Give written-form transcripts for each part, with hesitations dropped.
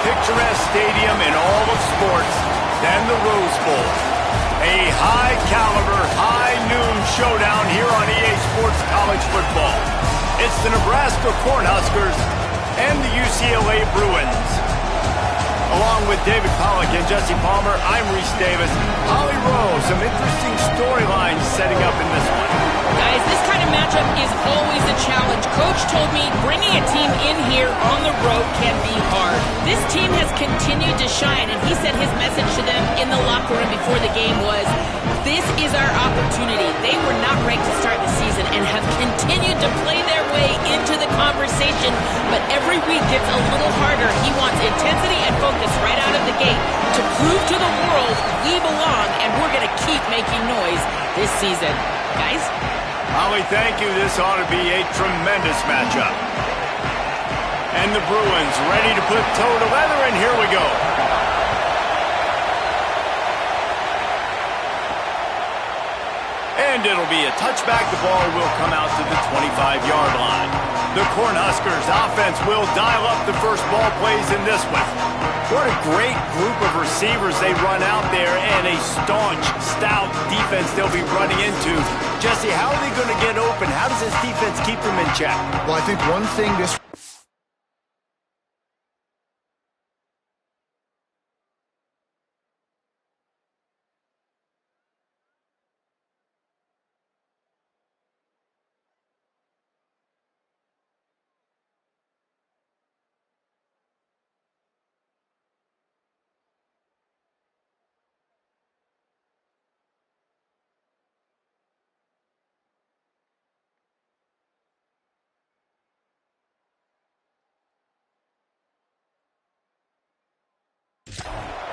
picturesque stadium in all of sports than the Rose Bowl. A high-caliber, high-noon showdown here on EA Sports College Football. It's the Nebraska Cornhuskers and the UCLA Bruins. Along with David Pollack and Jesse Palmer, I'm Reese Davis. Holly Rowe, some interesting storylines setting up in this one. Guys, this kind of matchup is always a challenge. Coach told me bringing a team in here on the road can be hard. This team has continued to shine, and he said his message to them in the locker room before the game was, this is our opportunity. They were not ranked to start the season and have continued to play their way into the conversation, but every week gets a little harder. He wants intensity and focus right out of the gate to prove to the world we belong, and we're going to keep making noise this season. Guys? Holly, thank you. This ought to be a tremendous matchup. And the Bruins ready to put toe to leather, and here we go. And it'll be a touchback. The ball will come out to the 25-yard line. The Cornhuskers offense will dial up the first ball plays in this one. What a great group of receivers they run out there, and a staunch, stout defense they'll be running into. Jesse, how are they going to get open? How does this defense keep them in check? Well, I think one thing this...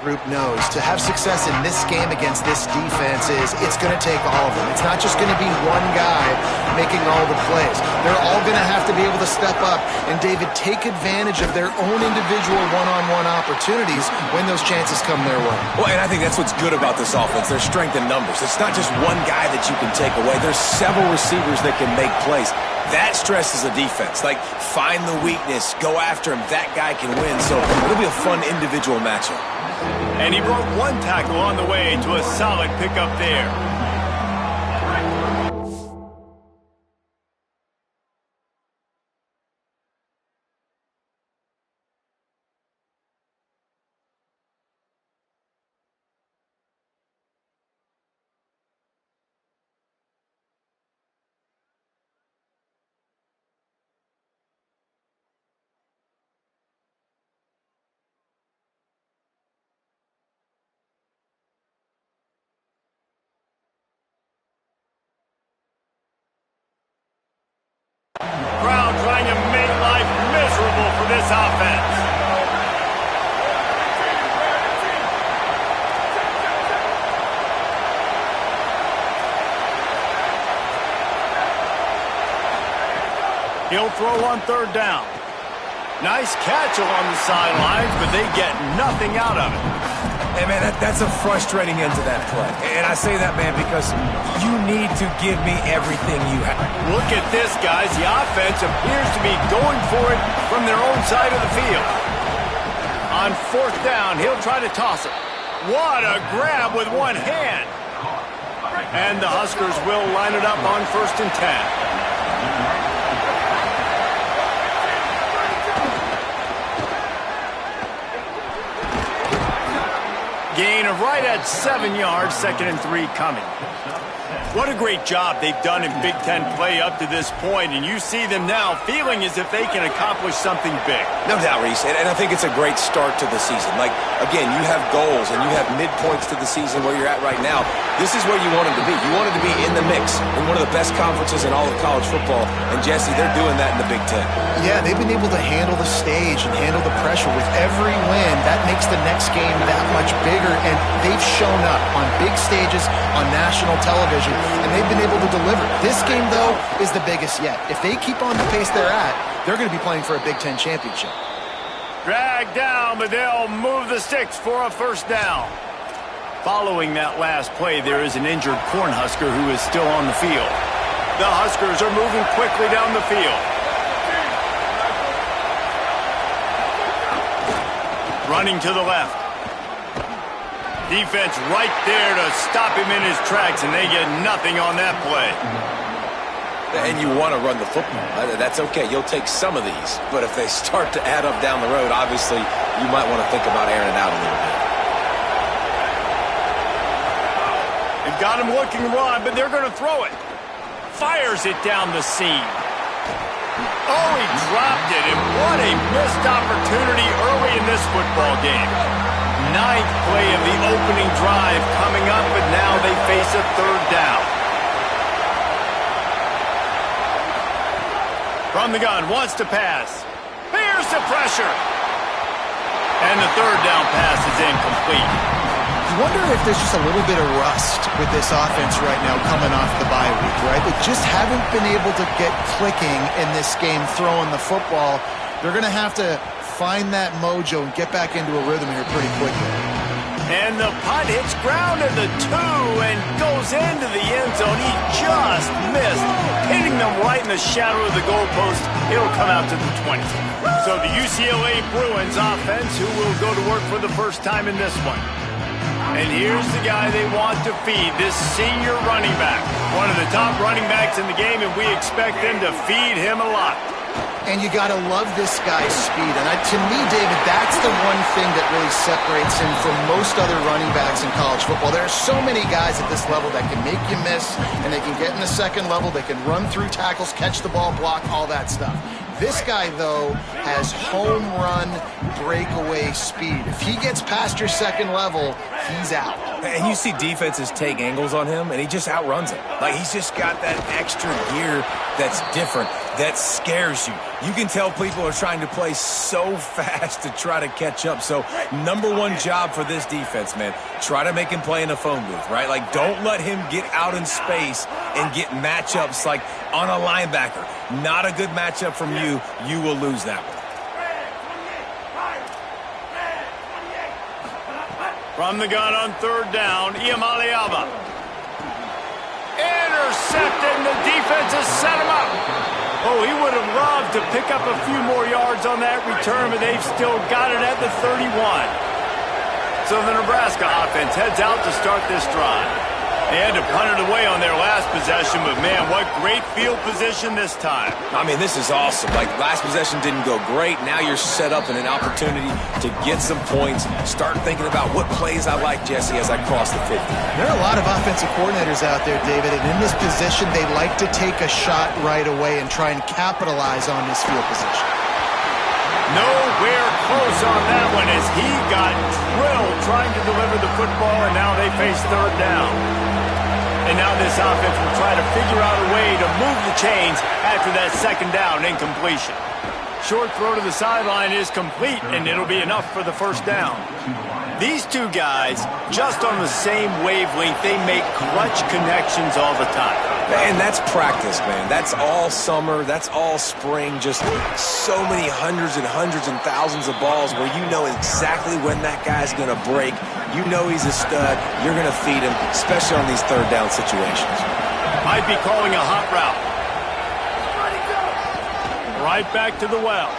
group knows to have success in this game against this defense it's going to take all of them. It's not just going to be one guy making all the plays. They're all going to have to be able to step up and, David, take advantage of their own individual one-on-one opportunities when those chances come their way. Well, and I think that's what's good about this offense. There's strength in numbers. It's not just one guy that you can take away. There's several receivers that can make plays. That stresses the defense. Like, find the weakness, go after him. That guy can win. So it'll be a fun individual matchup. And he broke one tackle on the way to a solid pickup there. Brown trying to make life miserable for this offense. He'll throw on third down. Nice catch along the sidelines, but they get nothing out of it. Hey, man, that's a frustrating end to that play. And I say that, man, because you need to give me everything you have. Look at this, guys. The offense appears to be going for it from their own side of the field. On fourth down, he'll try to toss it. What a grab with one hand. And the Huskers will line it up on 1st and 10. Gain of right at 7 yards, 2nd and 3 coming. What a great job they've done in Big Ten play up to this point, and you see them now feeling as if they can accomplish something big. No doubt, Reese, and I think it's a great start to the season. Like, again, you have goals and you have midpoints to the season where you're at right now. This is where you want them to be. You want them to be in the mix in one of the best conferences in all of college football, and Jesse, they're doing that in the Big Ten. Yeah, they've been able to handle the stage and handle the pressure with every win. That makes the next game that much bigger, and they've shown up on big stages on national television, and they've been able to deliver. This game, though, is the biggest yet. If they keep on the pace they're at, they're going to be playing for a Big Ten championship. Dragged down, but they'll move the sticks for a 1st down. Following that last play, there is an injured Cornhusker who is still on the field. The Huskers are moving quickly down the field. Running to the left. Defense right there to stop him in his tracks, and they get nothing on that play. And you want to run the football. That's okay. You'll take some of these. But if they start to add up down the road, obviously, you might want to think about airing it out a little bit. They've got him looking run, but they're going to throw it. Fires it down the seam. Oh, he dropped it, and what a missed opportunity early in this football game. Ninth play of the opening drive coming up, but now they face a third down. From the gun, wants to pass. Here's the pressure. And the third down pass is incomplete. I wonder if there's just a little bit of rust with this offense right now coming off the bye week, right? They just haven't been able to get clicking in this game throwing the football. They're going to have to find that mojo and get back into a rhythm here pretty quickly. And the punt hits ground at the 2 and goes into the end zone. He just missed, hitting them right in the shadow of the goalpost. It'll come out to the 20. So the UCLA Bruins offense, who will go to work for the first time in this one. And here's the guy they want to feed, this senior running back. One of the top running backs in the game, and we expect them to feed him a lot. And you got to love this guy's speed. And to me, David, that's the one thing that really separates him from most other running backs in college football. There are so many guys at this level that can make you miss, and they can get in the second level. They can run through tackles, catch the ball, block, all that stuff. This guy, though, has home run breakaway speed. If he gets past your second level, he's out. And you see defenses take angles on him, and he just outruns them. Like, he's just got that extra gear that's different, that scares you. You can tell people are trying to play so fast to try to catch up. So, number one job for this defense, man, try to make him play in a phone booth, right? Like, don't let him get out in space and get matchups like on a linebacker. Not a good matchup from you. You will lose that one. From the gun on third down, Ncaa27. Intercepted, and the defense has set him up. Oh, he would have loved to pick up a few more yards on that return, but they've still got it at the 31. So the Nebraska offense heads out to start this drive. They had to punt it away on their last possession, but man, what great field position this time. I mean, this is awesome. Like, last possession didn't go great. Now you're set up in an opportunity to get some points. Start thinking about what plays I like, Jesse, as I cross the 50. There are a lot of offensive coordinators out there, David, and in this position, they like to take a shot right away and try and capitalize on this field position. Nowhere close on that one as he got drilled trying to deliver the football, and now they face third down. And now this offense will try to figure out a way to move the chains after that second down incompletion. Short throw to the sideline is complete, and it'll be enough for the first down. These two guys, just on the same wavelength, they make clutch connections all the time. And that's practice, man. That's all summer. That's all spring. Just so many hundreds and thousands of balls where you know exactly when that guy's going to break. You know he's a stud. You're going to feed him, especially on these third down situations. Might be calling a hot route. Right back to the well.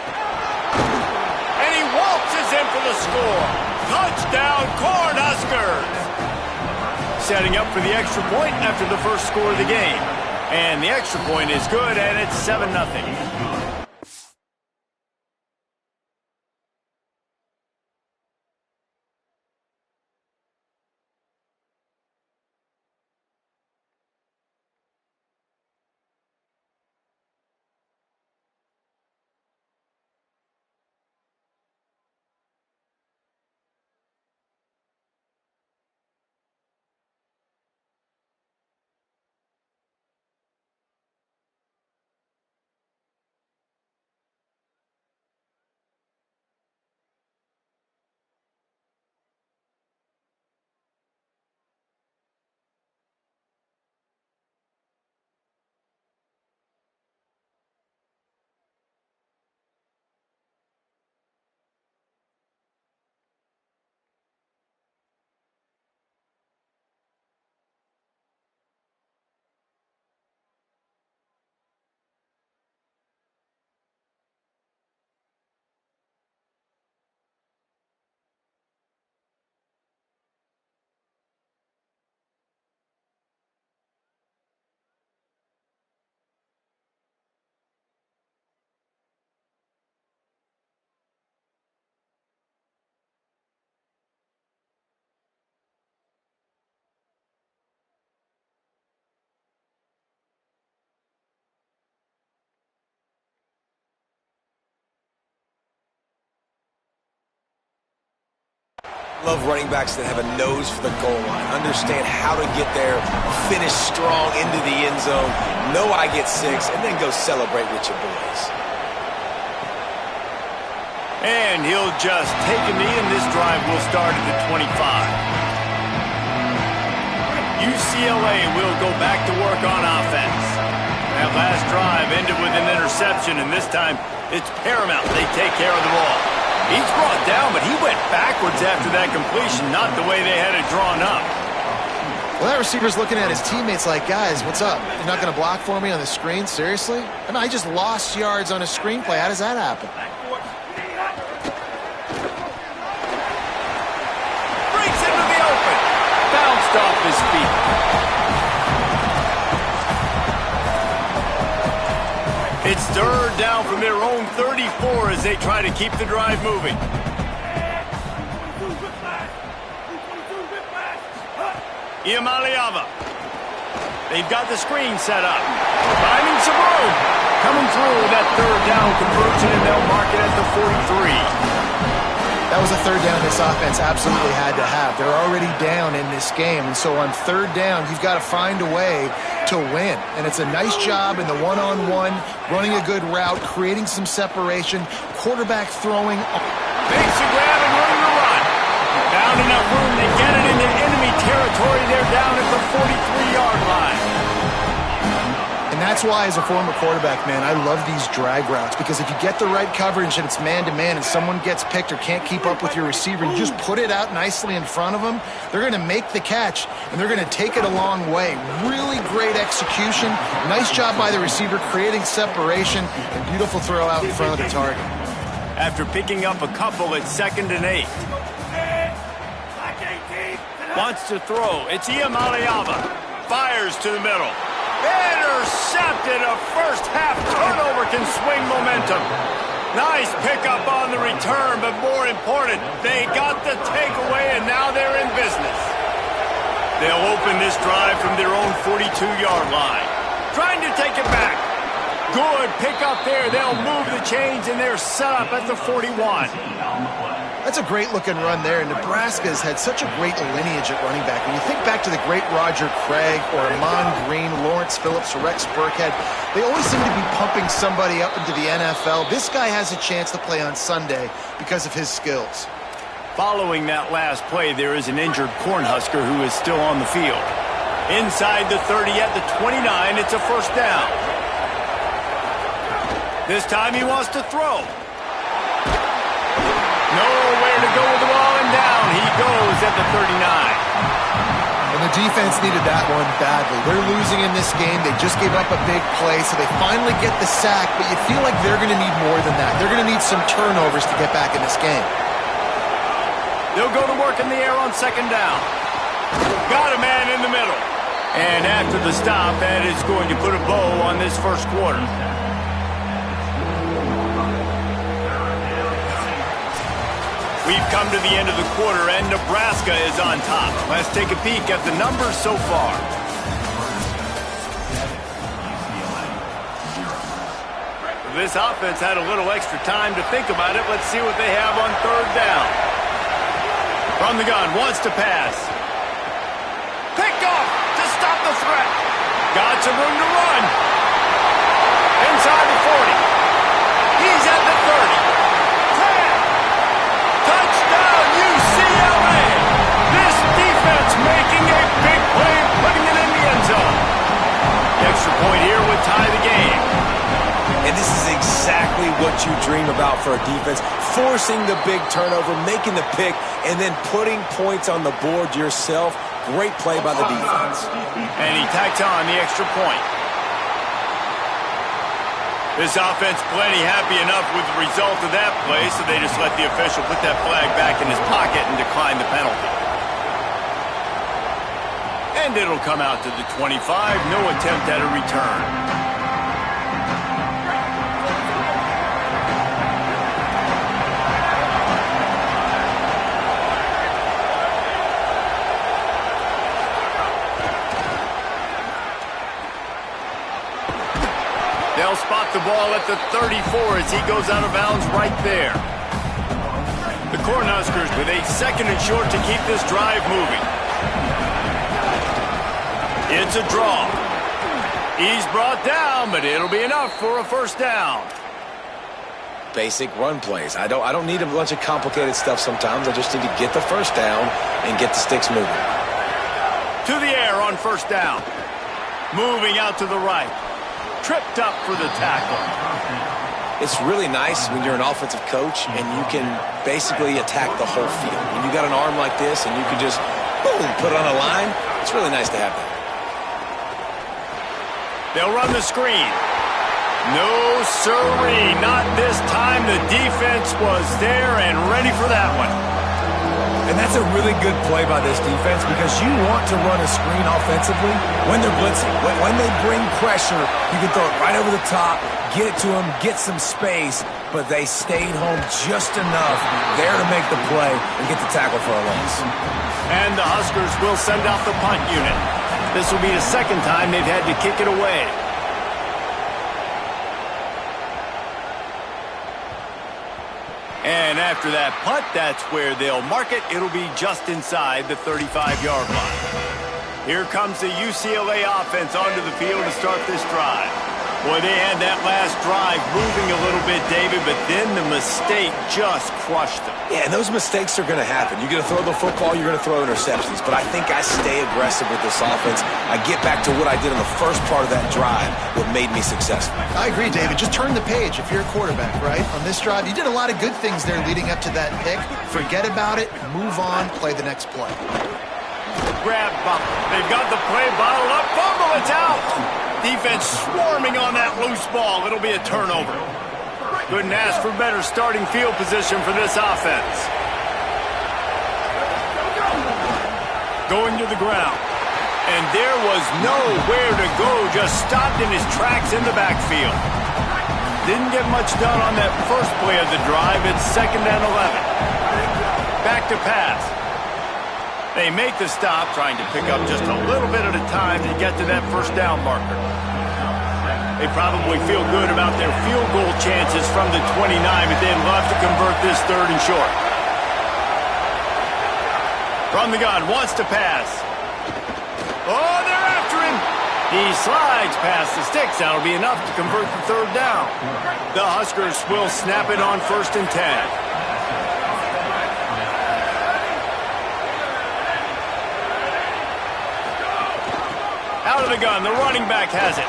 And he waltzes in for the score. Touchdown, Cornhuskers! Setting up for the extra point after the first score of the game. And the extra point is good, and it's 7-0. Love running backs that have a nose for the goal line. Understand how to get there, finish strong into the end zone, know I get 6, and then go celebrate with your boys. And he'll just take a knee, and this drive will start at the 25. UCLA will go back to work on offense. That last drive ended with an interception, and this time it's paramount they take care of the ball. He's brought down, but he went backwards after that completion, not the way they had it drawn up. Well, that receiver's looking at his teammates like, guys, what's up? You're not going to block for me on the screen? Seriously? I mean, I just lost yards on a screenplay. How does that happen? Breaks into the open. Bounced off his feet. It's third down from their own 34 as they try to keep the drive moving. Ncaa27. They've got the screen set up. Finding some room. Coming through that third down conversion, and they'll mark it at the 43. That was a third down this offense absolutely had to have. They're already down in this game, and so on third down, you've got to find a way to win. And it's a nice job in the one-on-one, running a good route, creating some separation, quarterback throwing. Makes a grab and room to run. Found enough room to get it into enemy territory. They're down at the 43-yard line. And that's why, as a former quarterback, man, I love these drag routes, because if you get the right coverage and it's man-to-man and someone gets picked or can't keep up with your receiver, you just put it out nicely in front of them, they're going to make the catch, and they're going to take it a long way. Really great execution. Nice job by the receiver creating separation, and beautiful throw out in front of the target. After picking up a couple, it's 2nd and 8. Wants to throw. It's Ncaa27. Fires to the middle. Intercepted. A first-half turnover can swing momentum. Nice pickup on the return, but more important, they got the takeaway, and now they're in business. They'll open this drive from their own 42-yard line. Trying to take it back. Good pickup there. They'll move the chains, and they're set up at the 41. That's a great-looking run there. Nebraska's had such a great lineage at running back. When you think back to the great Roger Craig or Amon Green, Lawrence Phillips, or Rex Burkhead, they always seem to be pumping somebody up into the NFL. This guy has a chance to play on Sunday because of his skills. Following that last play, there is an injured Cornhusker who is still on the field. Inside the 30 at the 29, it's a first down. This time he wants to throw. Nowhere to go with the ball, and down he goes at the 39. And the defense needed that one badly. They're losing in this game. They just gave up a big play, so they finally get the sack, but you feel like they're going to need more than that. They're going to need some turnovers to get back in this game. They'll go to work in the air on 2nd down. Got a man in the middle. And after the stop, that is going to put a bow on this first quarter. We've come to the end of the quarter, and Nebraska is on top. Let's take a peek at the numbers so far. This offense had a little extra time to think about it. Let's see what they have on 3rd down. From the gun, wants to pass. Picked off to stop the threat. Got some room to run. Inside the 40. He's at the 30. Touchdown, UCLA! This defense making a big play, putting it in the end zone. The extra point here would tie the game. And this is exactly what you dream about for a defense. Forcing the big turnover, making the pick, and then putting points on the board yourself. Great play by the defense. And he tacks on the extra point. This offense plenty happy enough with the result of that play, so they just let the official put that flag back in his pocket and decline the penalty. And it'll come out to the 25. No attempt at a return. They'll spot the ball at the 34 as he goes out of bounds right there. The Cornhuskers with a 2nd and short to keep this drive moving. It's a draw. He's brought down, but it'll be enough for a first down. Basic run plays. I don't need a bunch of complicated stuff sometimes. I just need to get the first down and get the sticks moving. To the air on first down. Moving out to the right. Tripped up for the tackle. It's really nice when you're an offensive coach and you can basically attack the whole field. When you got an arm like this and you can just, boom, put it on a line, it's really nice to have that. They'll run the screen. No sirree, not this time. The defense was there and ready for that one. And that's a really good play by this defense because you want to run a screen offensively when they're blitzing. When they bring pressure, you can throw it right over the top, get it to them, get some space, but they stayed home just enough there to make the play and get the tackle for a loss. And the Huskers will send out the punt unit. This will be the 2nd time they've had to kick it away. And after that punt, that's where they'll mark it. It'll be just inside the 35-yard line. Here comes the UCLA offense onto the field to start this drive. Boy, they had that last drive moving a little bit, David, but then the mistake just crushed them. Yeah, and those mistakes are going to happen. You're going to throw the football, you're going to throw interceptions. But I think I stay aggressive with this offense. I get back to what I did in the first part of that drive, what made me successful. I agree, David. Just turn the page if you're a quarterback, right? On this drive, you did a lot of good things there leading up to that pick. Forget about it, move on, play the next play. Grab bump. They've got the play bottled up. Fumble, it's out. Defense swarming on that loose ball. It'll be a turnover. Couldn't ask for better starting field position for this offense. Going to the ground. And there was nowhere to go. Just stopped in his tracks in the backfield. Didn't get much done on that first play of the drive. It's 2nd and 11. Back to pass. They make the stop, trying to pick up just a little bit at a time to get to that first down marker. They probably feel good about their field goal chances from the 29, but they'd love to convert this 3rd and short. From the gun, wants to pass. Oh, they're after him. He slides past the sticks. That'll be enough to convert the 3rd down. The Huskers will snap it on 1st and 10. Out of the gun, the running back has it.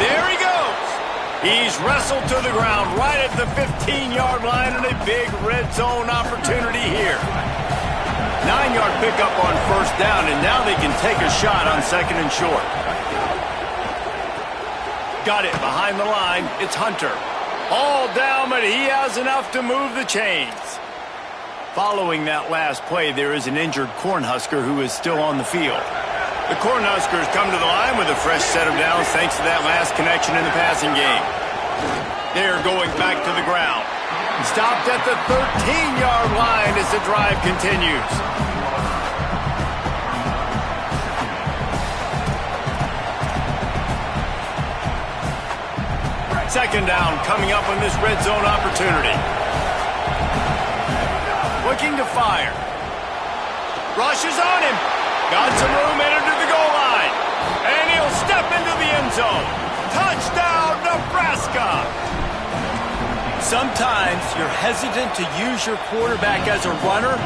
There he goes. He's wrestled to the ground right at the 15-yard line and a big red zone opportunity here. 9-yard pickup on first down, and now they can take a shot on 2nd and short. Got it behind the line. It's Hunter. All down, but he has enough to move the chains. Following that last play, there is an injured Cornhusker who is still on the field. The Cornhuskers come to the line with a fresh set of downs thanks to that last connection in the passing game. They're going back to the ground. Stopped at the 13-yard line as the drive continues. Second down coming up on this red zone opportunity. Looking to fire. Rushes on him. Got some room, entered to the goal line. And he'll step into the end zone. Touchdown, Nebraska! Sometimes you're hesitant to use your quarterback as a runner.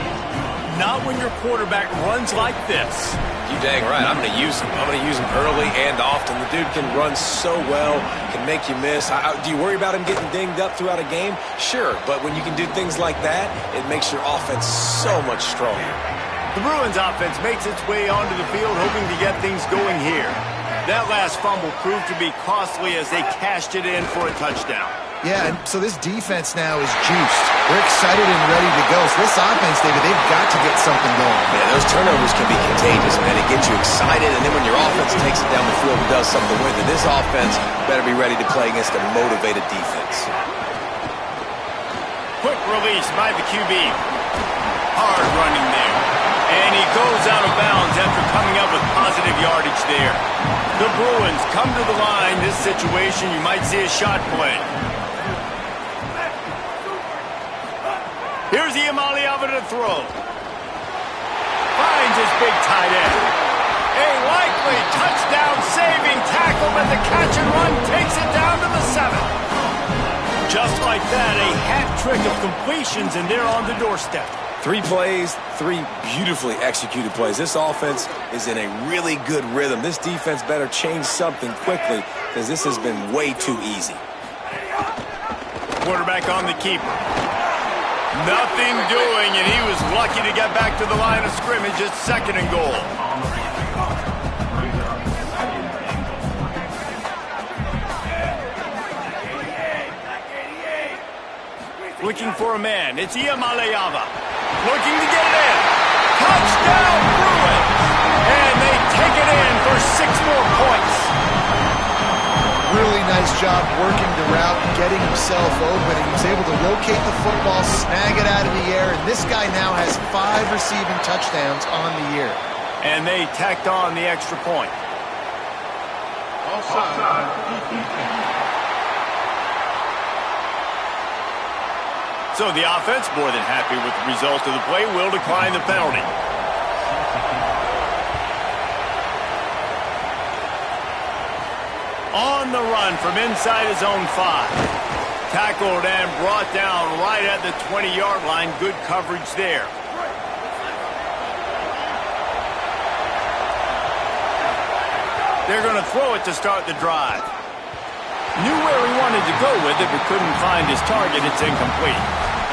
Not when your quarterback runs like this. You dang right. I'm going to use him. I'm going to use him early and often. The dude can run so well, can make you miss. Do you worry about him getting dinged up throughout a game? Sure, but when you can do things like that, it makes your offense so much stronger. The Bruins offense makes its way onto the field, hoping to get things going here. That last fumble proved to be costly as they cashed it in for a touchdown. Yeah, and so this defense now is juiced. They're excited and ready to go. So this offense, David, they've got to get something going. Yeah, those turnovers can be contagious, man. It gets you excited, and then when your offense takes it down the field and does something with it, this offense better be ready to play against a motivated defense. Quick release by the QB. Hard running there. And he goes out of bounds after coming up with positive yardage there. The Bruins come to the line. This situation, you might see a shot play. Here's Here's Ncaa27 to throw. Finds his big tight end. A likely touchdown-saving tackle, but the catch and run takes it down to the 7. Just like that, a hat trick of completions, and they're on the doorstep. 3 plays, 3 beautifully executed plays. This offense is in a really good rhythm. This defense better change something quickly because this has been way too easy. Quarterback on the keeper. Nothing doing, and he was lucky to get back to the line of scrimmage. It's 2nd and goal. Looking for a man. It's Ncaa27. Looking to get it in. Touchdown, Bruins! And they take it in for 6 more points. Really nice job working the route, getting himself open, and he was able to locate the football, snag it out of the air, and this guy now has 5 receiving touchdowns on the year. And they tacked on the extra point. So the offense, more than happy with the result of the play, will decline the penalty. On the run from inside his own 5. Tackled and brought down right at the 20-yard line. Good coverage there. They're going to throw it to start the drive. Knew where he wanted to go with it, but couldn't find his target. It's incomplete.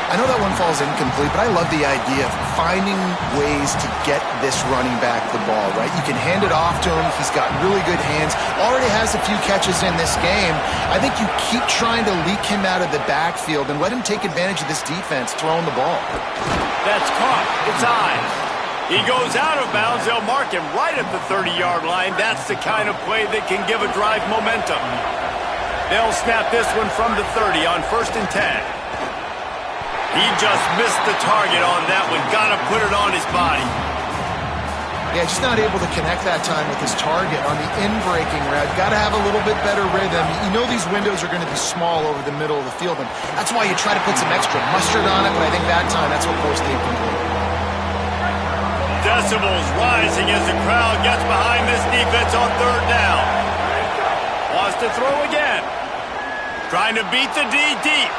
I know that one falls incomplete, but I love the idea of finding ways to get this running back the ball, right? You can hand it off to him. He's got really good hands. Already has a few catches in this game. I think you keep trying to leak him out of the backfield and let him take advantage of this defense throwing the ball. That's caught. It's eyes. He goes out of bounds. They'll mark him right at the 30-yard line. That's the kind of play that can give a drive momentum. They'll snap this one from the 30 on 1st and 10. He just missed the target on that one. Got to put it on his body. Yeah, just not able to connect that time with his target on the in-breaking route. Got to have a little bit better rhythm. You know these windows are going to be small over the middle of the field, and that's why you try to put some extra mustard on it, but I think that time that's what forced the incomplete. Decibels rising as the crowd gets behind this defense on 3rd down. Wants to throw again. Trying to beat the D deep.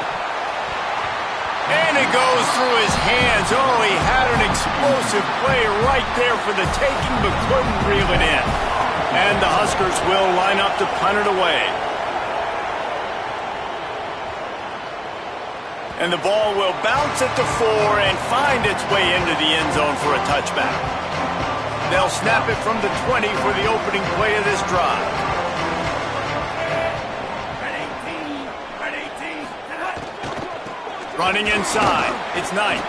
And it goes through his hands. Oh, he had an explosive play right there for the taking, but couldn't reel it in. And the Huskers will line up to punt it away. And the ball will bounce at the 4 and find its way into the end zone for a touchback. They'll snap it from the 20 for the opening play of this drive. Running inside. It's Knight.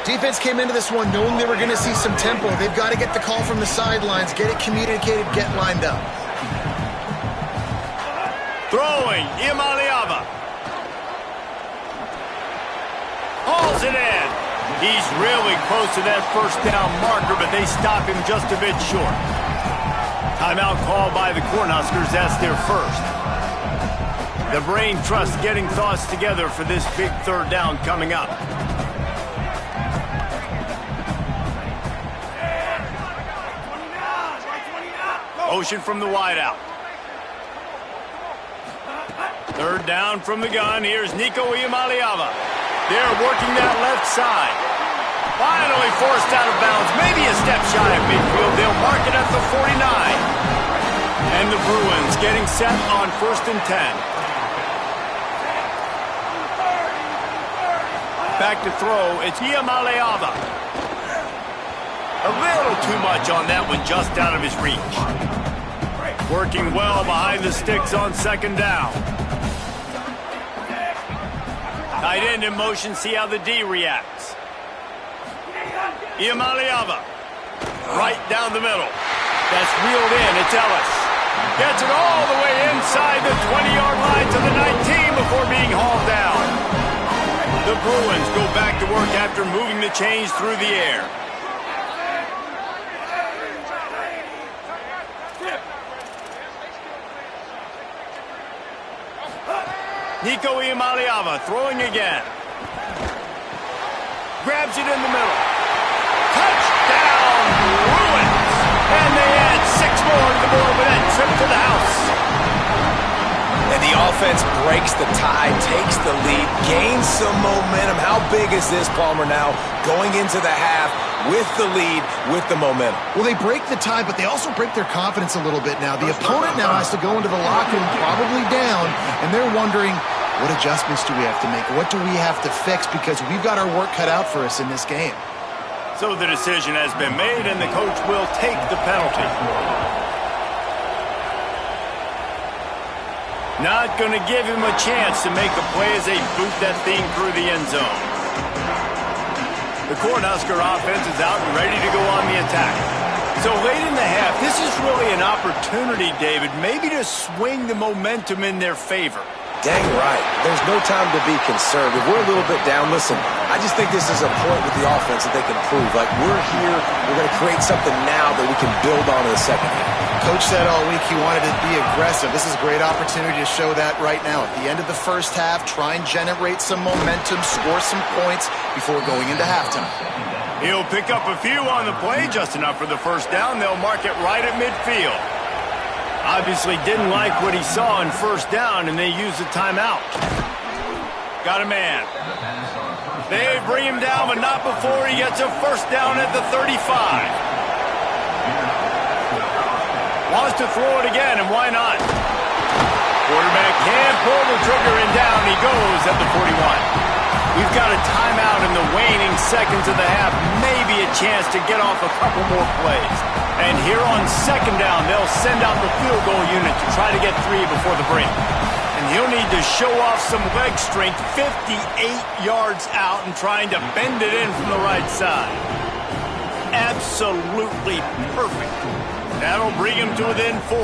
Defense came into this one knowing they were going to see some tempo. They've got to get the call from the sidelines, get it communicated, get lined up. Throwing. Ncaa27. Hauls it in. He's really close to that 1st down marker, but they stop him just a bit short. Timeout called by the Cornhuskers. That's their first. The brain trust getting thoughts together for this big 3rd down coming up. Motion from the wideout. 3rd down from the gun. Here's Ncaa27. They're working that left side. Finally forced out of bounds. Maybe a step shy of midfield. They'll mark it at the 49. And the Bruins getting set on 1st and 10. Back to throw. It's Ncaa27. A little too much on that one, just out of his reach. Working well behind the sticks on 2nd down. Tight end in motion. See how the D reacts. Ncaa27. Right down the middle. That's reeled in. It's Ellis. Gets it all the way inside the 20-yard line to the 19 before being hauled down. The Bruins go back to work after moving the chains through the air. Ncaa27 throwing again. Grabs it in the middle. Touchdown, Bruins! And they add 6 more to the board with that trip to the house. And the offense breaks the tie, takes the lead, gains some momentum. How big is this, Palmer, now going into the half with the lead, with the momentum? Well, they break the tie, but they also break their confidence a little bit now. The opponent now has to go into the locker room probably down, and they're wondering, what adjustments do we have to make? What do we have to fix? Because we've got our work cut out for us in this game. So the decision has been made, and the coach will take the penalty. Not going to give him a chance to make a play as they boot that thing through the end zone. The Cornhusker offense is out and ready to go on the attack. So late in the half, this is really an opportunity, David, maybe to swing the momentum in their favor. Dang right. There's no time to be concerned. If we're a little bit down, listen, I just think this is a point with the offense that they can prove. Like, we're here, we're going to create something now that we can build on in the second half. Coach said all week he wanted to be aggressive. This is a great opportunity to show that right now. At the end of the first half, try and generate some momentum, score some points before going into halftime. He'll pick up a few on the play, just enough for the first down. They'll mark it right at midfield. Obviously didn't like what he saw in first down, and they used a timeout. Got a man. They bring him down, but not before he gets a first down at the 35. Wants to throw it again, and why not? Quarterback can't pull the trigger, and down he goes at the 41. We've got a timeout in the waning seconds of the half, maybe a chance to get off a couple more plays. And here on second down, they'll send out the field goal unit to try to get 3 before the break. And he'll need to show off some leg strength, 58 yards out and trying to bend it in from the right side. Absolutely perfect. That'll bring him to within 4.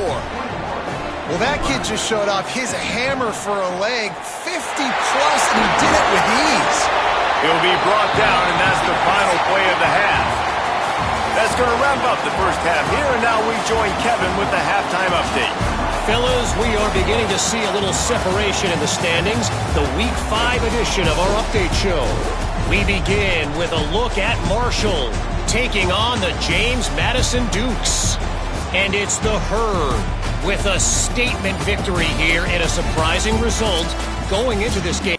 Well, that kid just showed off his hammer for a leg, 50-plus, and he did it with ease. He'll be brought down, and that's the final play of the half. That's going to wrap up the first half here, and now we join Kevin with the halftime update. Fellas, we are beginning to see a little separation in the standings, the Week 5 edition of our update show. We begin with a look at Marshall, taking on the James Madison Dukes. And it's the Herd with a statement victory here and a surprising result going into this game.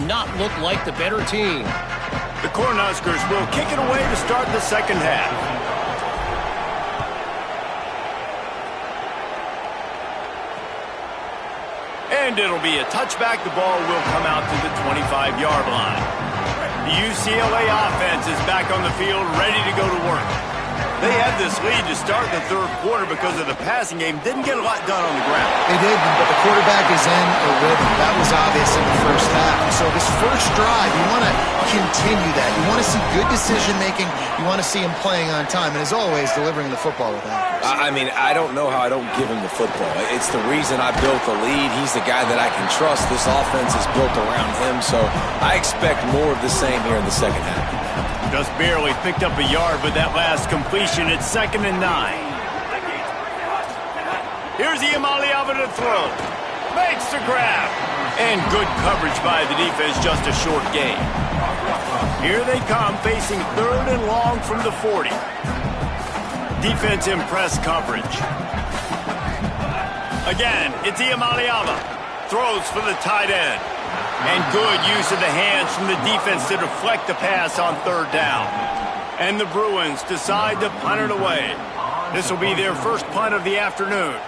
Not look like the better team. The Cornhuskers will kick it away to start the second half. And it'll be a touchback. The ball will come out to the 25-yard line. The UCLA offense is back on the field, ready to go to work. They had this lead to start the third quarter because of the passing game. Didn't get a lot done on the ground. They did, but the quarterback is in a rhythm. That was obvious in the first half. And so this first drive, you want to continue that. You want to see good decision-making. You want to see him playing on time. And as always, delivering the football with accuracy. I mean, I don't know how I don't give him the football. It's the reason I built the lead. He's the guy that I can trust. This offense is built around him, so I expect more of the same here in the second half. Just barely picked up a yard with that last completion. It's 2nd and 9. Here's Ncaa27 to throw. Makes the grab. And good coverage by the defense, just a short gain. Here they come, facing 3rd and long from the 40. Defense in press coverage. Again, it's Ncaa27. Throws for the tight end. And good use of the hands from the defense to deflect the pass on 3rd down. And the Bruins decide to punt it away. This will be their first punt of the afternoon.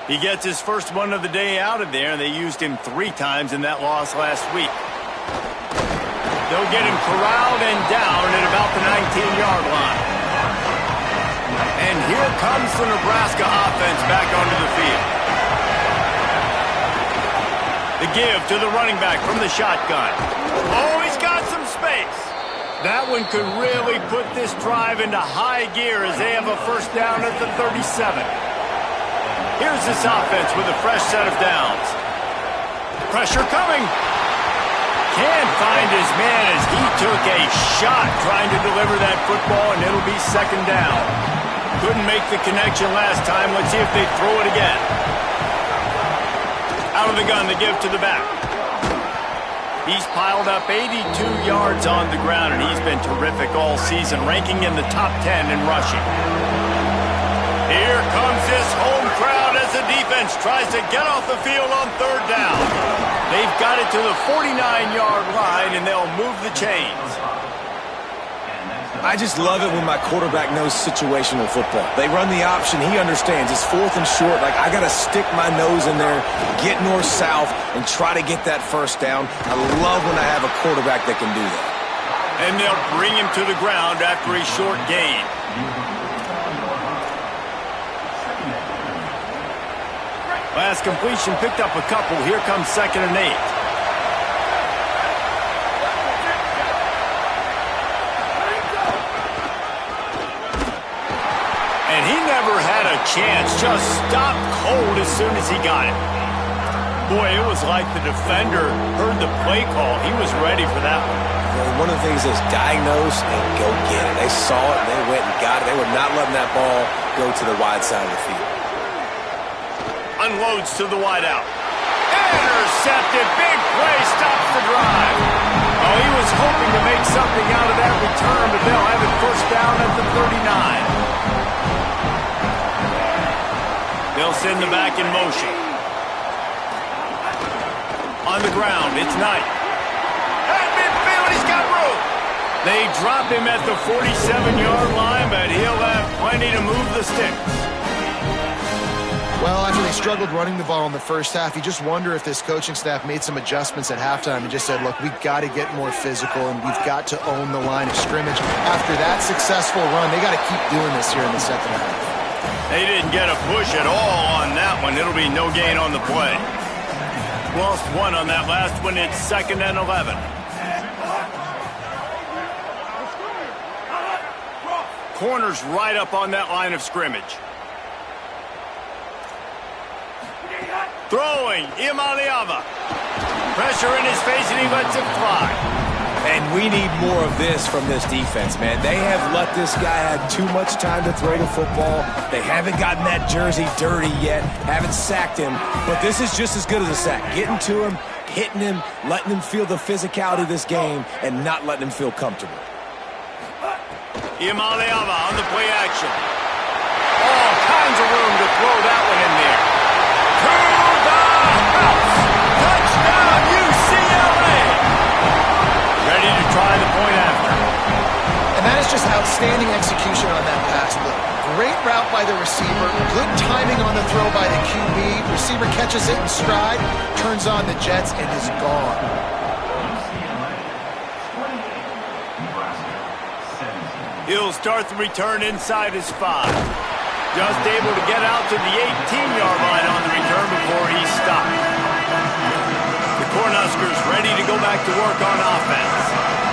He gets his first one of the day out of there, and they used him 3 times in that loss last week. They'll get him corralled and down at about the 19-yard line. And here comes the Nebraska offense back onto the field. The give to the running back from the shotgun. Oh, he's got some space. That one could really put this drive into high gear as they have a first down at the 37. Here's this offense with a fresh set of downs. Pressure coming. Can't find his man as he took a shot trying to deliver that football, and it'll be 2nd down. Couldn't make the connection last time. Let's see if they throw it again. Out of the gun, the give to the back. He's piled up 82 yards on the ground, and he's been terrific all season, ranking in the top 10 in rushing. Here comes this home crowd as the defense tries to get off the field on 3rd down. They've got it to the 49-yard line, and they'll move the chains. I just love it when my quarterback knows situational football. They run the option. He understands. It's 4th and short. Like, I got to stick my nose in there, get north-south, and try to get that first down. I love when I have a quarterback that can do that. And they'll bring him to the ground after a short gain. Last completion picked up a couple. Here comes 2nd and 8. And he never had a chance. Just stopped cold as soon as he got it. Boy, it was like the defender heard the play call. He was ready for that one. One of the things is diagnose and go get it. They saw it and they went and got it. They were not letting that ball go to the wide side of the field. Unloads to the wideout. Intercepted. Big play. Stops the drive. Oh, he was hoping to make something out of that return, but they'll have it first down at the 39. They'll send the back in motion. On the ground, it's Knight. At midfield, he's got room. They drop him at the 47-yard line, but he'll have plenty to move the sticks. Well, after they struggled running the ball in the first half, you just wonder if this coaching staff made some adjustments at halftime and just said, look, we've got to get more physical and we've got to own the line of scrimmage. After that successful run, they got to keep doing this here in the second half. They didn't get a push at all on that one. It'll be no gain on the play. Lost one on that last one. It's 2nd and 11. Corners right up on that line of scrimmage. Throwing, Ncaa27. Pressure in his face, and he lets it fly. And we need more of this from this defense, man. They have let this guy have too much time to throw the football. They haven't gotten that jersey dirty yet, haven't sacked him. But this is just as good as a sack. Getting to him, hitting him, letting him feel the physicality of this game, and not letting him feel comfortable. Ncaa27 on the play action. All kinds of room to throw that one in there. To the house. Touchdown, UCLA. Ready to try the point after. And that is just outstanding execution on that pass play. Great route by the receiver. Good timing on the throw by the QB. Receiver catches it in stride, turns on the jets, and is gone. He'll start the return inside his 5. Just able to get out to the 18-yard line on the return before he stopped. The Cornhuskers back to work on offense.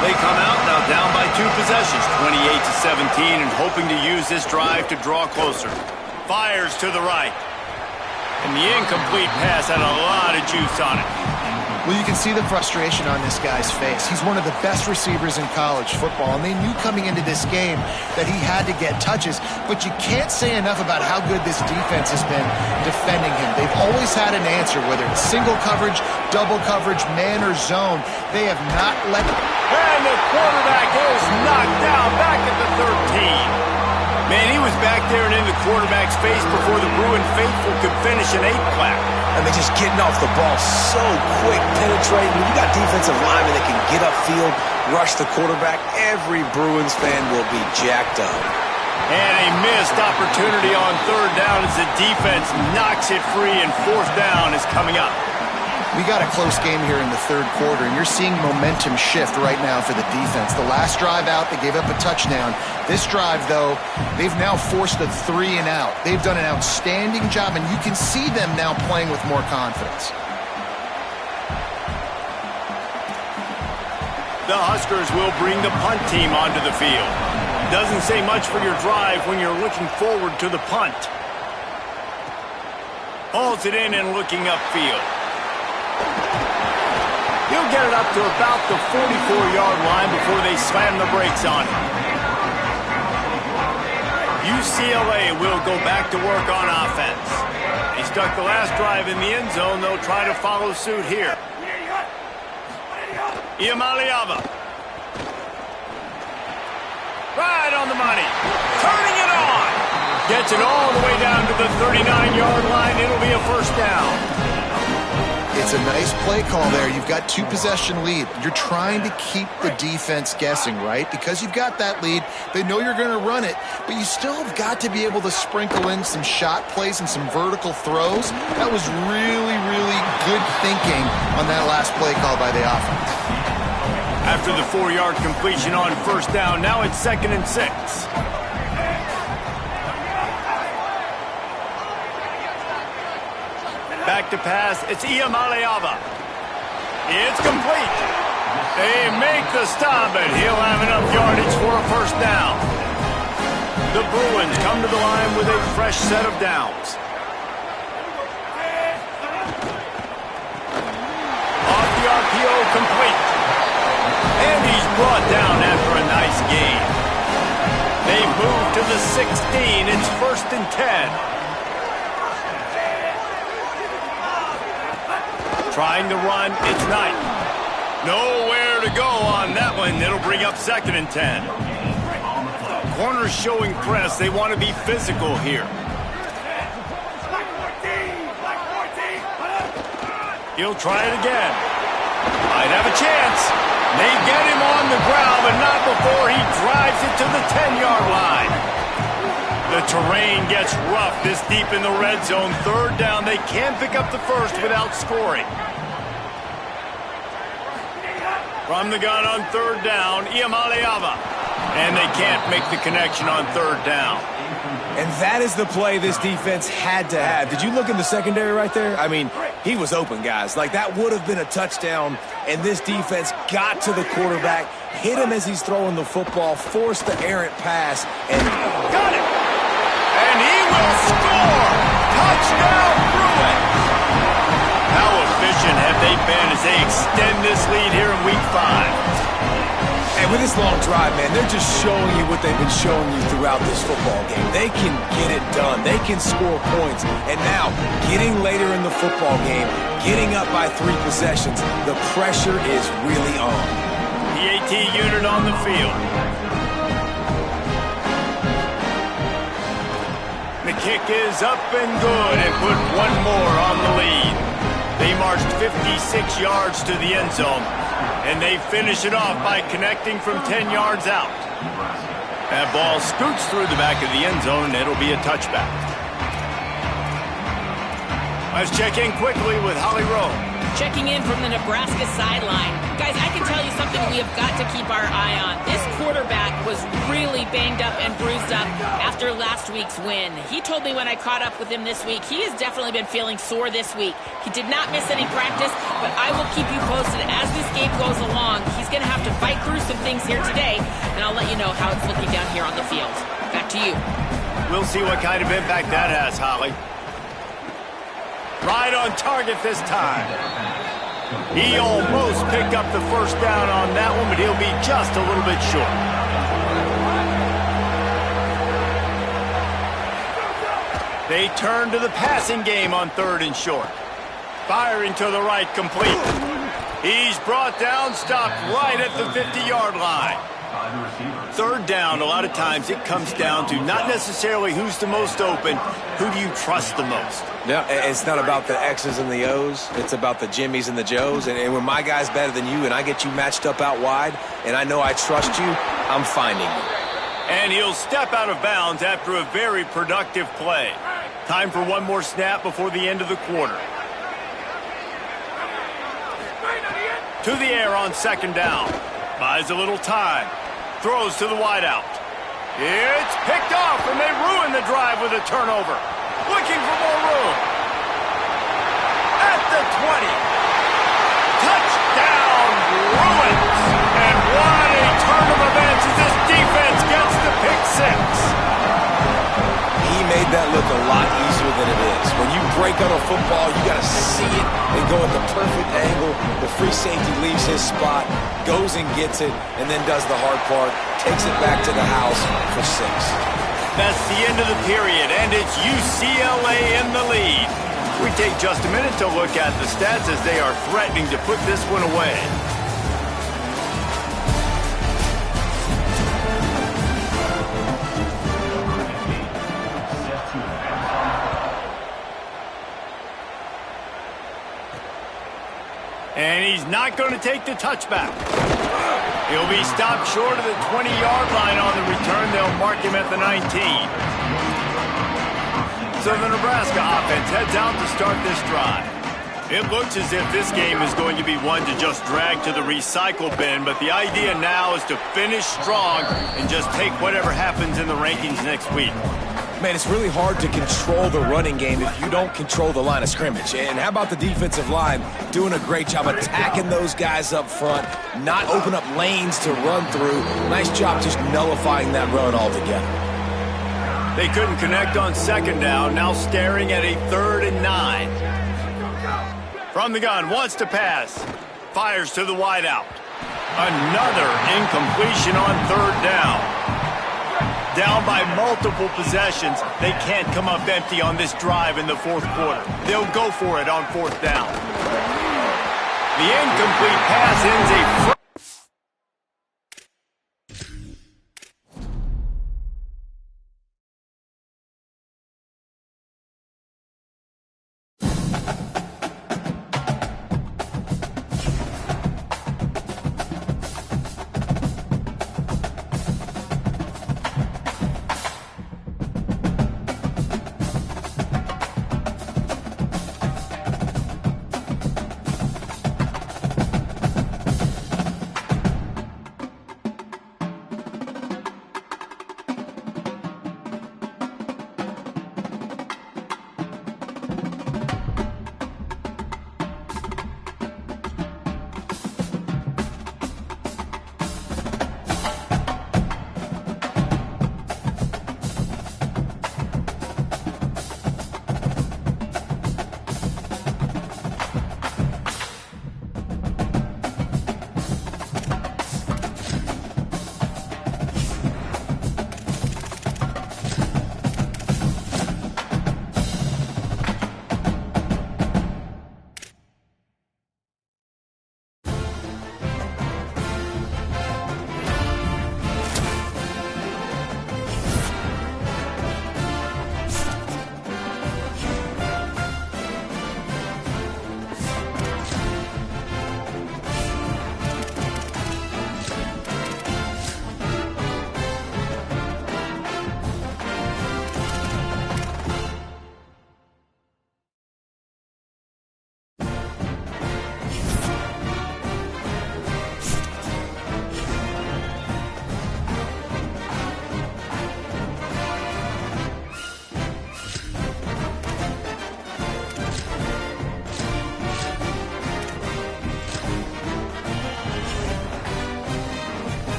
They come out now down by 2 possessions, 28-17, and hoping to use this drive to draw closer. Fires to the right. And the incomplete pass had a lot of juice on it. Well, you can see the frustration on this guy's face. He's one of the best receivers in college football, and they knew coming into this game that he had to get touches, but you can't say enough about how good this defense has been defending him. They've always had an answer, whether it's single coverage, double coverage, man or zone. They have not let... And the quarterback is knocked down back at the 13. Man, he was back there and in the quarterback's face before the Bruin faithful could finish an 8-plack. I mean, just getting off the ball so quick, penetrating. When you got defensive linemen that can get upfield, rush the quarterback, every Bruins fan will be jacked up. And a missed opportunity on 3rd down as the defense knocks it free, and 4th down is coming up. We got a close game here in the 3rd quarter, and you're seeing momentum shift right now for the defense. The last drive out, they gave up a touchdown. This drive, though, they've now forced a 3 and out. They've done an outstanding job, and you can see them now playing with more confidence. The Huskers will bring the punt team onto the field. Doesn't say much for your drive when you're looking forward to the punt. Hauls it in and looking upfield. He'll get it up to about the 44-yard line before they slam the brakes on him. UCLA will go back to work on offense. They stuck the last drive in the end zone. They'll try to follow suit here. Ncaa27. Right on the money. Turning it on. Gets it all the way down to the 39-yard line. It'll be a 1st down. It's a nice play call there. You've got 2-possession lead. You're trying to keep the defense guessing, right? Because you've got that lead, they know you're going to run it, but you still have got to be able to sprinkle in some shot plays and some vertical throws. That was really, really good thinking on that last play call by the offense. After the 4-yard completion on 1st down, now it's 2nd and 6. Back to pass, it's Ncaa27. It's complete. They make the stop, and he'll have enough yardage for a 1st down. The Bruins come to the line with a fresh set of downs. Off the RPO, complete. And he's brought down after a nice gain. They move to the 16. It's 1st and 10. Trying to run, it's Knight. Nowhere to go on that one. It'll bring up 2nd and 10. Corners showing press. They want to be physical here. He'll try it again. Might have a chance. They get him on the ground, but not before he drives it to the 10-yard line. The terrain gets rough this deep in the red zone. 3rd down. They can't pick up the 1st without scoring. From the gun on 3rd down, Ncaa27. And they can't make the connection on 3rd down. And that is the play this defense had to have. Did you look in the secondary right there? I mean, he was open, guys. Like, that would have been a touchdown, and this defense got to the quarterback, hit him as he's throwing the football, forced the errant pass, and... Got it! And he will score! Touchdown, Bruins! How efficient have they been as they extend this lead here in Week 5? And with this long drive, man, they're just showing you what they've been showing you throughout this football game. They can get it done. They can score points. And now, getting later in the football game, getting up by 3 possessions, the pressure is really on. The AT unit on the field. The kick is up and good and put one more on the lead. They marched 56 yards to the end zone, and they finish it off by connecting from 10 yards out. That ball scoots through the back of the end zone, and it'll be a touchback. Let's check in quickly with Holly Rowe. checking in from the Nebraska sideline. Guys, I can tell you something we have got to keep our eye on. This quarterback was really banged up and bruised up after last week's win. He told me when I caught up with him this week, he has definitely been feeling sore this week. He did not miss any practice, but I will keep you posted as this game goes along. He's going to have to fight through some things here today, and I'll let you know how it's looking down here on the field. Back to you. We'll see what kind of impact that has, Holly. Right on target this time. He almost picked up the first down on that one, but he'll be just a little bit short. They turn to the passing game on 3rd and short. Firing to the right, complete. He's brought down, stopped right at the 50-yard line. 3rd down, a lot of times it comes down to not necessarily who's the most open, who do you trust the most? Yeah, it's not about the X's and the O's. It's about the Jimmies and the Joes. And when my guy's better than you and I get you matched up out wide and I know I trust you, I'm finding you. And he'll step out of bounds after a very productive play. Time for one more snap before the end of the quarter. To the air on 2nd down. Buys a little time. Throws to the wideout. It's picked off, and they ruin the drive with a turnover. Looking for more room. At the 20. Touchdown, Bruins. And what a turn of events as this defense gets the pick 6. He made that look a lot easier than it is. When you break on a football, you got to see it and go at the perfect angle. The free safety leaves his spot, goes and gets it, and then does the hard part, takes it back to the house for 6. That's the end of the period, and it's UCLA in the lead. We take just a minute to look at the stats as they are threatening to put this one away. And he's not going to take the touchback. He'll be stopped short of the 20-yard line on the return. They'll mark him at the 19. So the Nebraska offense heads out to start this drive. It looks as if this game is going to be one to just drag to the recycle bin, but the idea now is to finish strong and just take whatever happens in the rankings next week. Man, it's really hard to control the running game if you don't control the line of scrimmage. And how about the defensive line doing a great job attacking those guys up front, not open up lanes to run through. Nice job just nullifying that run altogether. They couldn't connect on 2nd down, now staring at a 3rd and 9. From the gun, wants to pass. Fires to the wideout. Another incompletion on 3rd down. Down by multiple possessions. They can't come up empty on this drive in the 4th quarter. They'll go for it on 4th down. The incomplete pass ends a...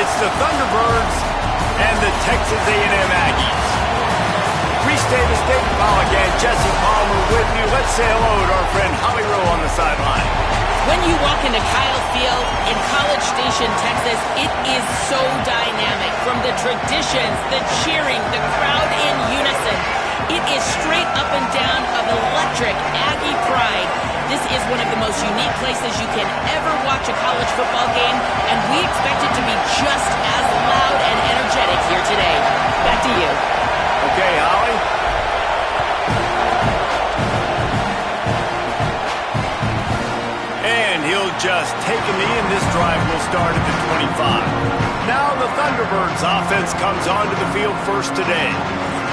It's the Thunderbirds and the Texas A&M Aggies. Reese Davis, Dayton Pollock, and Jesse Palmer with you. Let's say hello to our friend Holly Rowe on the sideline. When you walk into Kyle Field in College Station, Texas, it is so dynamic. From the traditions, the cheering, the crowd in unison. It is straight up and down of electric Aggie pride. This is one of the most unique places you can ever watch a college football game, and we expect it to be just as loud and energetic here today. Back to you. Okay, Holly. And he'll just take a knee, and this drive will start at the 25. Now the Thunderbirds offense comes onto the field first today.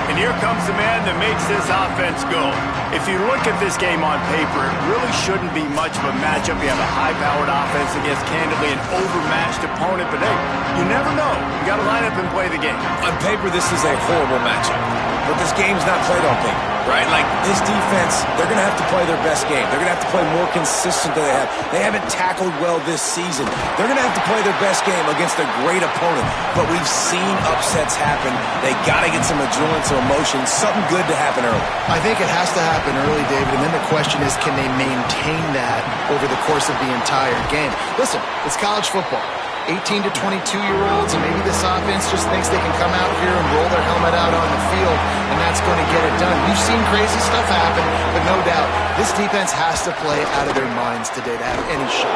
And here comes the man that makes this offense go. If you look at this game on paper, it really shouldn't be much of a matchup. You have a high-powered offense against, candidly, an overmatched opponent. But, hey, you never know. You got to line up and play the game. On paper, this is a horrible matchup. But this game's not played on paper, right? Like, this defense, they're going to have to play their best game. They're going to have to play more consistent than they have. They haven't tackled well this season. They're going to have to play their best game against a great opponent. But we've seen upsets happen. They got to get some adrenaline, some emotion, something good to happen early. I think it has to happen early, David, and then the question is, can they maintain that over the course of the entire game? Listen, it's college football. 18 to 22-year-olds, and maybe this offense just thinks they can come out here and roll their helmet out on the field, and that's going to get it done. We've seen crazy stuff happen, but no doubt, this defense has to play out of their minds today to have any shot.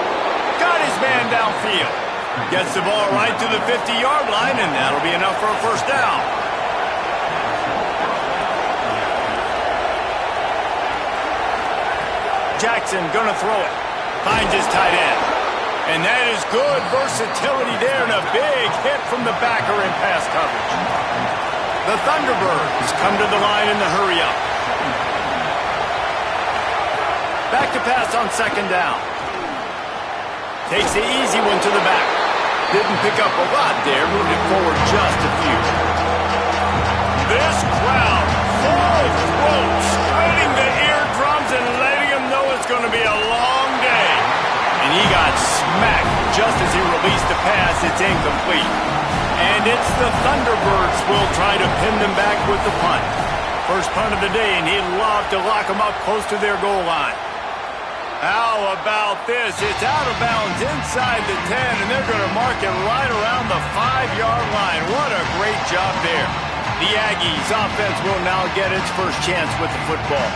Got his man downfield. Gets the ball right to the 50-yard line, and that'll be enough for a first down. Jackson gonna throw it. Finds his tight end. And that is good versatility there, and a big hit from the backer in pass coverage. The Thunderbirds come to the line in the hurry-up. Back to pass on second down. Takes the easy one to the back. Didn't pick up a lot there, moved it forward just a few. This crowd, full throat, spreading the eardrums and letting them know it's going to be a long day. And he got smacked just as he released the pass. It's incomplete. And it's the Thunderbirds will try to pin them back with the punt. First punt of the day, and he'd love to lock them up close to their goal line. How about this? It's out of bounds inside the 10, and they're going to mark it right around the 5-yard line. What a great job there. The Aggies offense will now get its first chance with the football.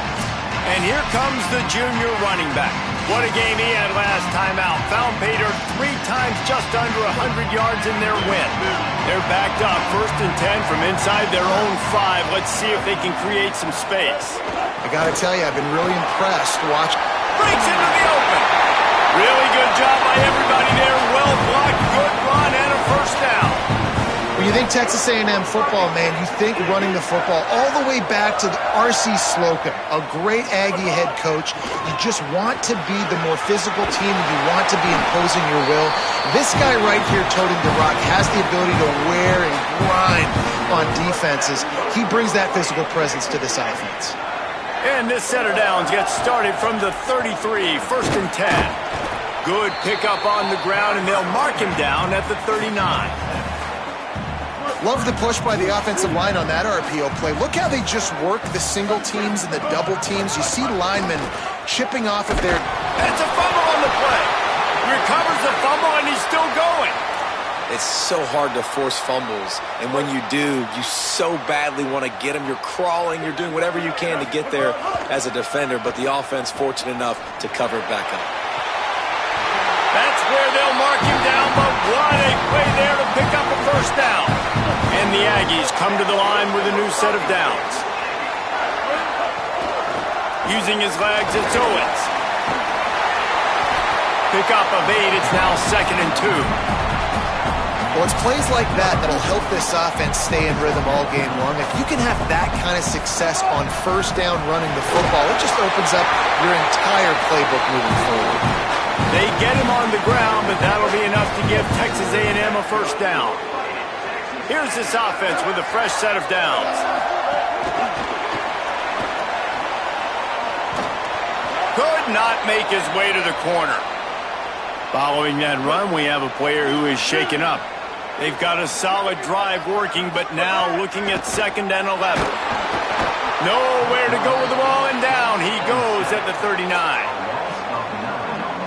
And here comes the junior running back. What a game he had last time out. Found Pater 3 times just under 100 yards in their win. They're backed up 1st and 10 from inside their own 5. Let's see if they can create some space. I got to tell you, I've been really impressed watching. Breaks into the open. Really good job by everybody there. Well blocked, good run, and a first down. When you think Texas A&M football, man, you think running the football all the way back to the R.C. Slocum, a great Aggie head coach. You just want to be the more physical team, and you want to be imposing your will. This guy right here, toting the rock, has the ability to wear and grind on defenses. He brings that physical presence to this offense. And this set of downs gets started from the 33, 1st and 10. Good pickup on the ground, and they'll mark him down at the 39. Love the push by the offensive line on that RPO play. Look how they just work the single teams and the double teams. You see linemen chipping off of their... That's a fumble on the play. Recovers the fumble, and he's still going. It's so hard to force fumbles, and when you do, you so badly want to get them. You're crawling, you're doing whatever you can to get there as a defender, but the offense fortunate enough to cover it back up. That's where they'll mark him down, but what a play there to pick up a first down. And the Aggies come to the line with a new set of downs. Using his legs, it's Owens. Pick up of 8, it's now 2nd and 2. Well, it's plays like that that'll help this offense stay in rhythm all game long. If you can have that kind of success on first down running the football, it just opens up your entire playbook moving forward. They get him on the ground, but that'll be enough to give Texas A&M a first down. Here's this offense with a fresh set of downs. Could not make his way to the corner. Following that run, we have a player who is shaken up. They've got a solid drive working, but now looking at 2nd and 11. Nowhere to go with the ball, and down he goes at the 39.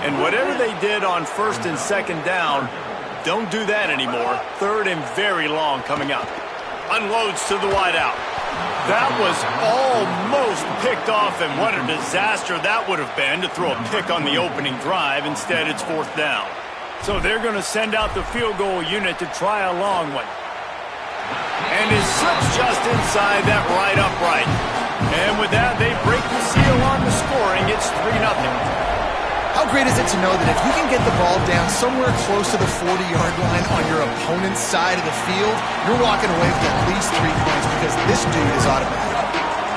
And whatever they did on 1st and 2nd down, don't do that anymore. 3rd and very long coming up. Unloads to the wideout. That was almost picked off, and what a disaster that would have been to throw a pick on the opening drive. Instead, it's 4th down. So they're going to send out the field goal unit to try a long one. And it slips just inside that right upright. And with that, they break the seal on the scoring. It's 3-0. How great is it to know that if you can get the ball down somewhere close to the 40-yard line on your opponent's side of the field, you're walking away with at least 3 points because this dude is automatic.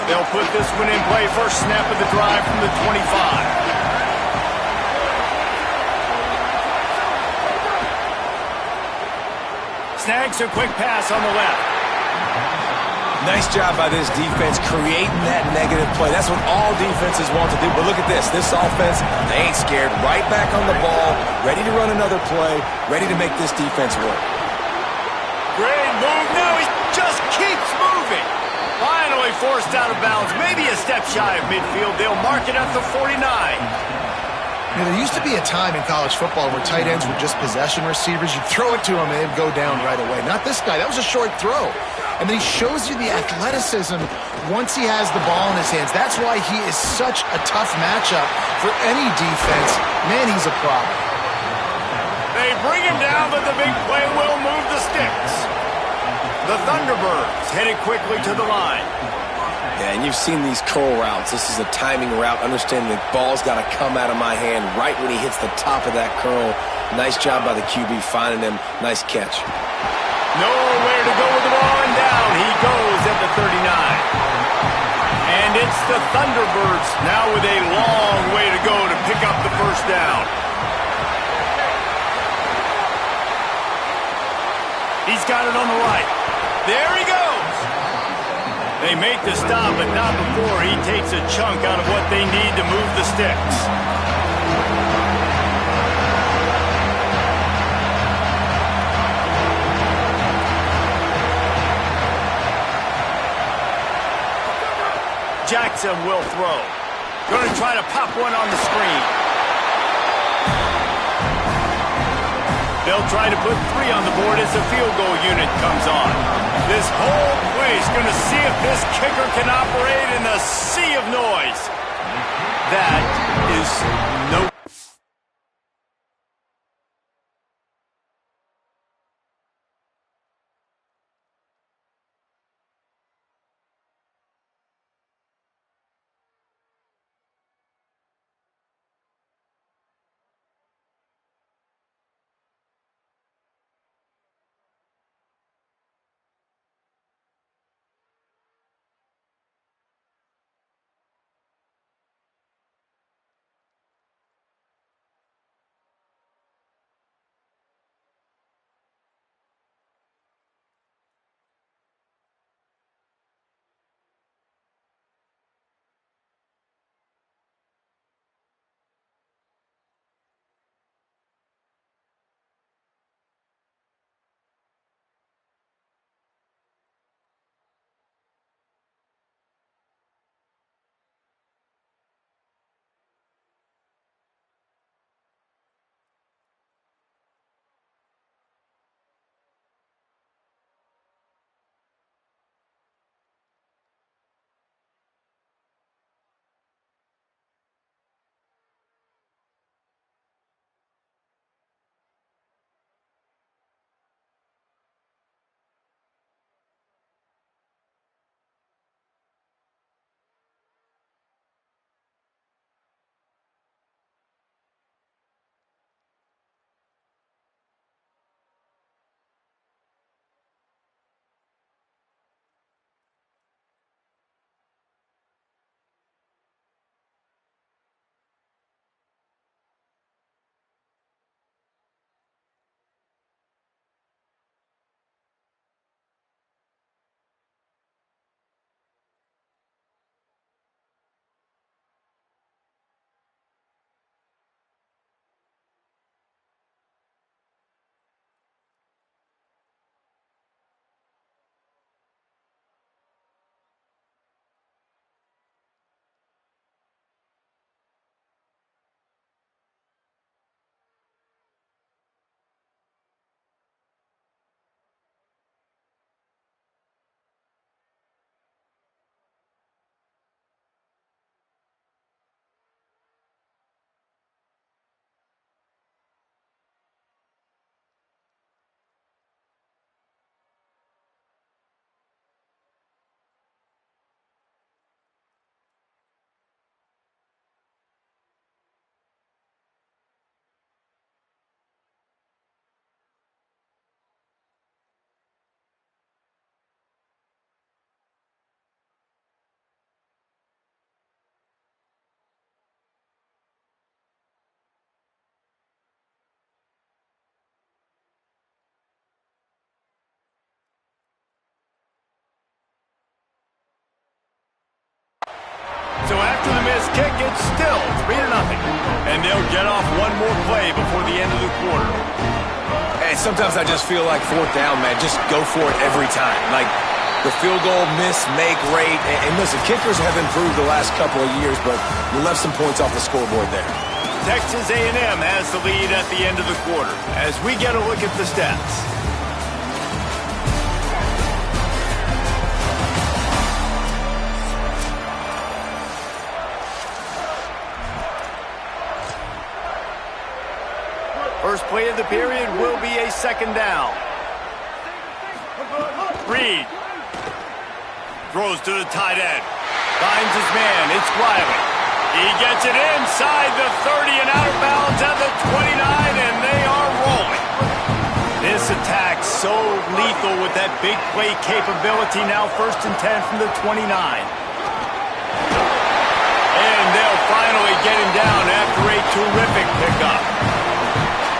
They'll put this one in play. First snap of the drive from the 25. Snags a quick pass on the left. Nice job by this defense creating that negative play. That's what all defenses want to do. But look at this. This offense, they ain't scared. Right back on the ball, ready to run another play, ready to make this defense work. Great move. Now he just keeps moving. Finally forced out of bounds. Maybe a step shy of midfield. They'll mark it at the 49. You know, there used to be a time in college football where tight ends were just possession receivers. You'd throw it to him and they'd go down right away. Not this guy. That was a short throw. And then he shows you the athleticism once he has the ball in his hands. That's why he is such a tough matchup for any defense. Man, he's a problem. They bring him down, but the big play will move the sticks. The Thunderbirds headed quickly to the line. Yeah, and you've seen these curl routes. This is a timing route. Understanding the ball's got to come out of my hand right when he hits the top of that curl. Nice job by the QB finding him. Nice catch. Nowhere to go with the ball, and down he goes at the 39. And it's the Thunderbirds now with a long way to go to pick up the first down. He's got it on the right. There he goes. They make the stop, but not before he takes a chunk out of what they need to move the sticks. Jackson will throw. Going to try to pop one on the screen. They'll try to put 3 on the board as the field goal unit comes on. This whole place going to see if this kicker can operate in the sea of noise. That is no... after the missed kick, it's still 3-0. And they'll get off one more play before the end of the quarter. And sometimes I just feel like fourth down, man, just go for it every time. Like the field goal miss-make rate. And listen, kickers have improved the last couple of years, but you left some points off the scoreboard there. Texas A&M has the lead at the end of the quarter as we get a look at the stats. First play of the period will be a second down. Reed throws to the tight end. Finds his man. It's Wiley. He gets it inside the 30 and out of bounds at the 29, and they are rolling. This attack so lethal with that big play capability. Now 1st and 10 from the 29. And they'll finally get him down after a terrific pickup.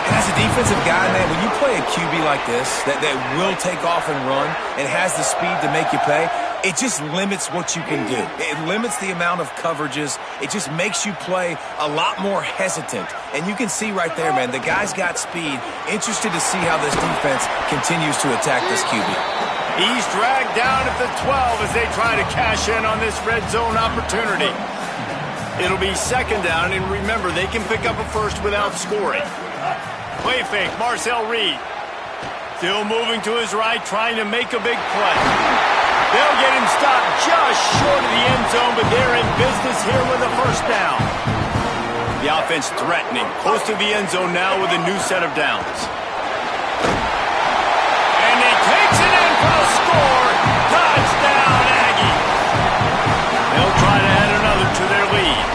As a defensive guy, man, when you play a QB like this that will take off and run and has the speed to make you pay, it just limits what you can do. It limits the amount of coverages. It just makes you play a lot more hesitant. And you can see right there, man, the guy's got speed. Interested to see how this defense continues to attack this QB. He's dragged down at the 12 as they try to cash in on this red zone opportunity. It'll be second down, and remember, they can pick up a first without scoring. Play fake, Marcel Reed. Still moving to his right, trying to make a big play. They'll get him stopped just short of the end zone, but they're in business here with a first down. The offense threatening, close to the end zone now with a new set of downs. And he takes it in for a score. Touchdown, Aggie. They'll try to add another to their lead.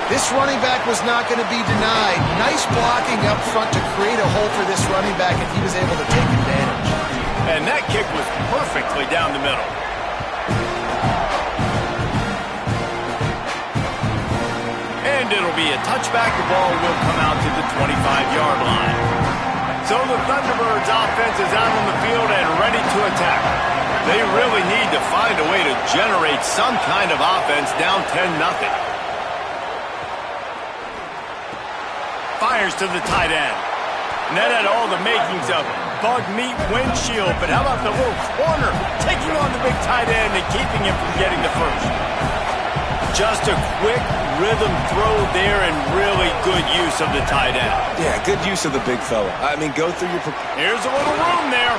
This running back was not going to be denied. Nice blocking up front to create a hole for this running back, and he was able to take advantage. And that kick was perfectly down the middle. And it'll be a touchback. The ball will come out to the 25-yard line. So the Thunderbirds offense is out on the field and ready to attack. They really need to find a way to generate some kind of offense down 10-0. Fires to the tight end. And that had all the makings of bug meat windshield, but how about the little corner taking on the big tight end and keeping him from getting the first? Just a quick rhythm throw there and really good use of the tight end. Yeah, good use of the big fella. I mean, go through your... Here's a little room there.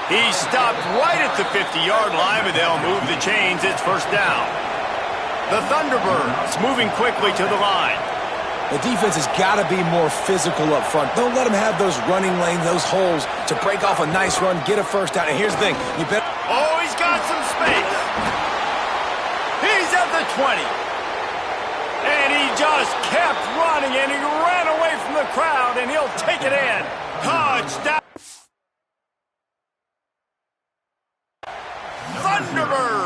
He stopped right at the 50-yard line, but they'll move the chains. It's first down. The Thunderbirds moving quickly to the line. The defense has got to be more physical up front. Don't let them have those running lanes, those holes to break off a nice run, get a first down. And here's the thing, you bet. Oh, he's got some space. He's at the 20. And he just kept running, and he ran away from the crowd, and he'll take it in. Touchdown. Thunderbirds